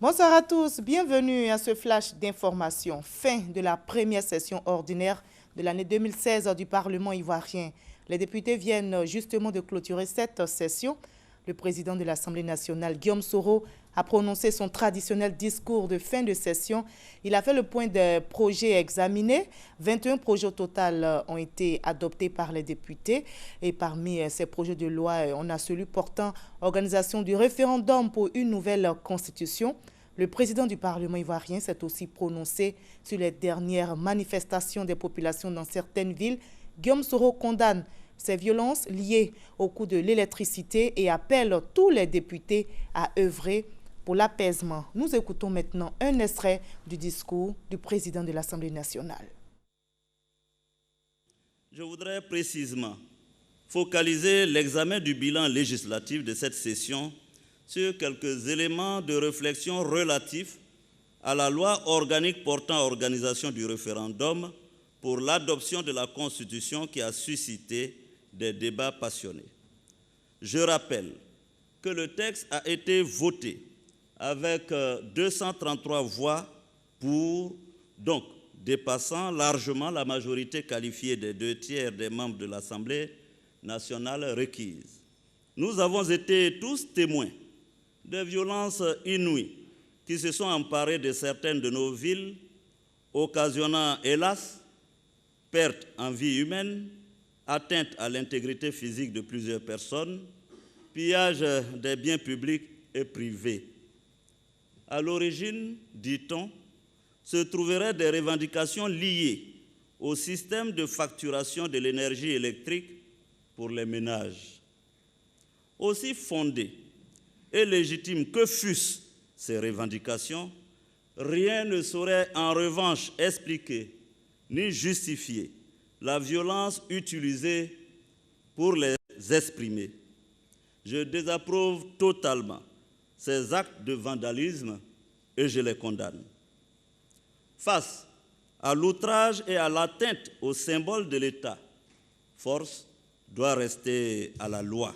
Bonsoir à tous, bienvenue à ce flash d'information. Fin de la première session ordinaire de l'année 2016 du Parlement ivoirien. Les députés viennent justement de clôturer cette session. Le président de l'Assemblée nationale, Guillaume Soro, a prononcé son traditionnel discours de fin de session. Il a fait le point des projets examinés. 21 projets au total ont été adoptés par les députés. Et parmi ces projets de loi, on a celui portant organisation du référendum pour une nouvelle constitution. Le président du Parlement ivoirien s'est aussi prononcé sur les dernières manifestations des populations dans certaines villes. Guillaume Soro condamne ces violences liées au coût de l'électricité et appelle tous les députés à œuvrer pour l'apaisement. Nous écoutons maintenant un extrait du discours du président de l'Assemblée nationale. Je voudrais précisément focaliser l'examen du bilan législatif de cette session sur quelques éléments de réflexion relatifs à la loi organique portant organisation du référendum pour l'adoption de la Constitution qui a suscité des débats passionnés. Je rappelle que le texte a été voté avec 233 voix pour, donc dépassant largement la majorité qualifiée des 2/3 des membres de l'Assemblée nationale requise. Nous avons été tous témoins de violences inouïes qui se sont emparées de certaines de nos villes, occasionnant, hélas, perte en vie humaine, atteinte à l'intégrité physique de plusieurs personnes, pillage des biens publics et privés. À l'origine, dit-on, se trouveraient des revendications liées au système de facturation de l'énergie électrique pour les ménages. Aussi fondées et légitimes que fussent ces revendications, rien ne saurait en revanche expliquer ni justifier la violence utilisée pour les exprimer. Je désapprouve totalement ces actes de vandalisme et je les condamne. Face à l'outrage et à l'atteinte au symbole de l'État, force doit rester à la loi.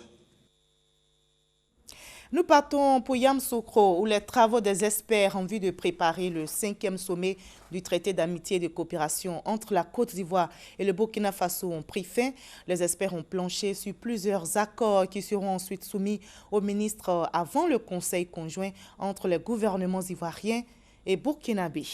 Nous partons pour Yamoussoukro, où les travaux des experts en vue de préparer le 5e sommet du traité d'amitié et de coopération entre la Côte d'Ivoire et le Burkina Faso ont pris fin. Les experts ont planché sur plusieurs accords qui seront ensuite soumis au ministre avant le conseil conjoint entre les gouvernements ivoiriens et burkinabés.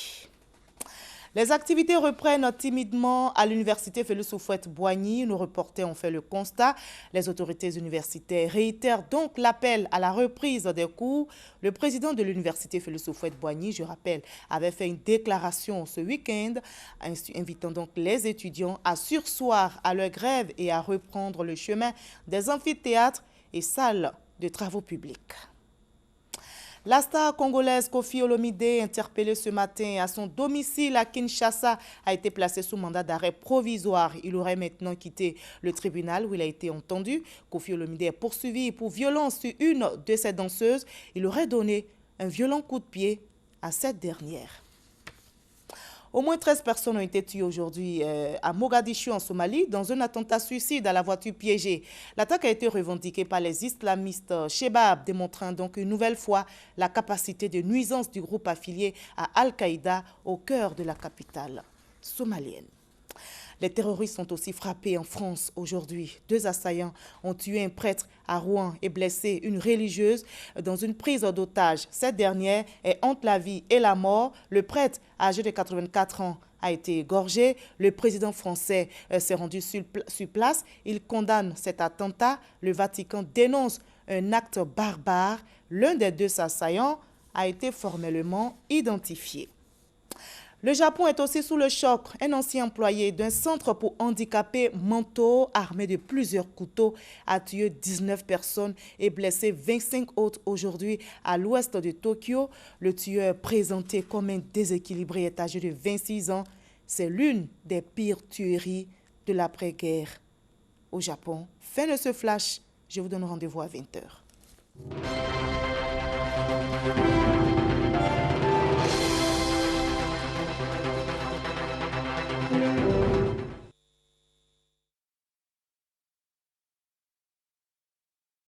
Les activités reprennent timidement à l'université Félix Houphouët-Boigny. Nos reporters ont fait le constat. Les autorités universitaires réitèrent donc l'appel à la reprise des cours. Le président de l'université Félix Houphouët-Boigny, je rappelle, avait fait une déclaration ce week-end, invitant donc les étudiants à surseoir à leur grève et à reprendre le chemin des amphithéâtres et salles de travaux publics. La star congolaise Koffi Olomide, interpellé ce matin à son domicile à Kinshasa, a été placé sous mandat d'arrêt provisoire. Il aurait maintenant quitté le tribunal où il a été entendu. Koffi Olomide est poursuivi pour violence sur une de ses danseuses. Il aurait donné un violent coup de pied à cette dernière. Au moins 13 personnes ont été tuées aujourd'hui à Mogadiscio, en Somalie, dans un attentat suicide à la voiture piégée. L'attaque a été revendiquée par les islamistes Shebab, démontrant donc une nouvelle fois la capacité de nuisance du groupe affilié à Al-Qaïda au cœur de la capitale somalienne. Les terroristes sont aussi frappés en France aujourd'hui. 2 assaillants ont tué un prêtre à Rouen et blessé une religieuse dans une prise d'otage. Cette dernière est entre la vie et la mort. Le prêtre, âgé de 84 ans, a été égorgé. Le président français s'est rendu sur place. Il condamne cet attentat. Le Vatican dénonce un acte barbare. L'un des 2 assaillants a été formellement identifié. Le Japon est aussi sous le choc. Un ancien employé d'un centre pour handicapés mentaux, armé de plusieurs couteaux, a tué 19 personnes et blessé 25 autres aujourd'hui à l'ouest de Tokyo. Le tueur, présenté comme un déséquilibré, est âgé de 26 ans. C'est l'une des pires tueries de l'après-guerre au Japon. Fin de ce flash. Je vous donne rendez-vous à 20 h.